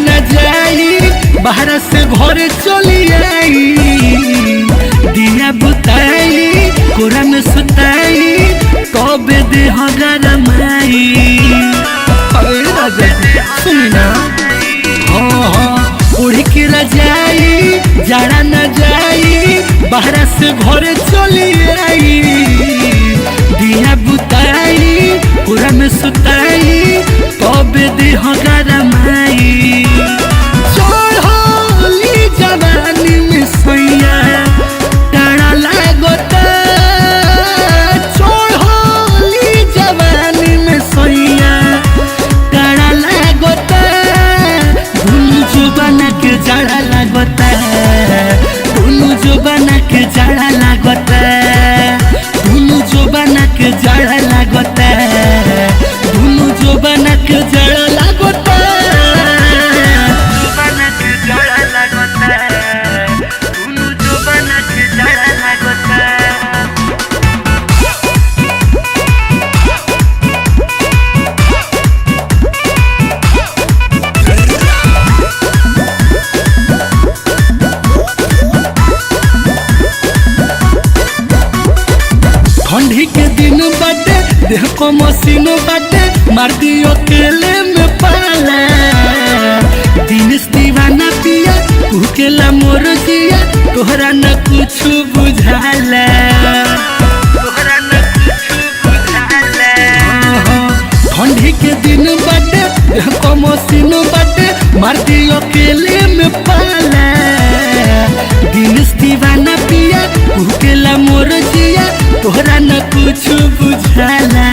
न जाई बाहर से घर चली आई दिया बुताई कोरा में सुताई कबे देह गरमाई सुनी ना उड़ के रजाई जाड़ा न जाई बाहर से घर चली आई दिया बुताई कोरा में सुताई कबे देह गरमाई चढ़ली जवानी में सैया टाड़ा लागता चढ़ली जवानी में सैया टाड़ा लागता दुनु जुबाना के जाड़ा लागता दुनु जुबाना के जाड़ा लागता दुनु जुबाना के जाड़ा लागता दुनु जुबाना के जाड़ा लागता जुबाना के जाड़ा लागता दुनु जुबाना के जाड़ा लागता ठंडी के दिन बाटे देह को मशीन बाटे मार दियो केले में पाला दिन दीवाना पिया भूखेला मोर जिया तोहरा न कुछ बुझाला तोहरा न कुछ बुझाला ठंडी के दिन बाटे देह को मशीन बाटे मार दियो केले में पाला दिन दीवाना पिया भूखेला मोर जिया तोहरा न कुछ बुझाला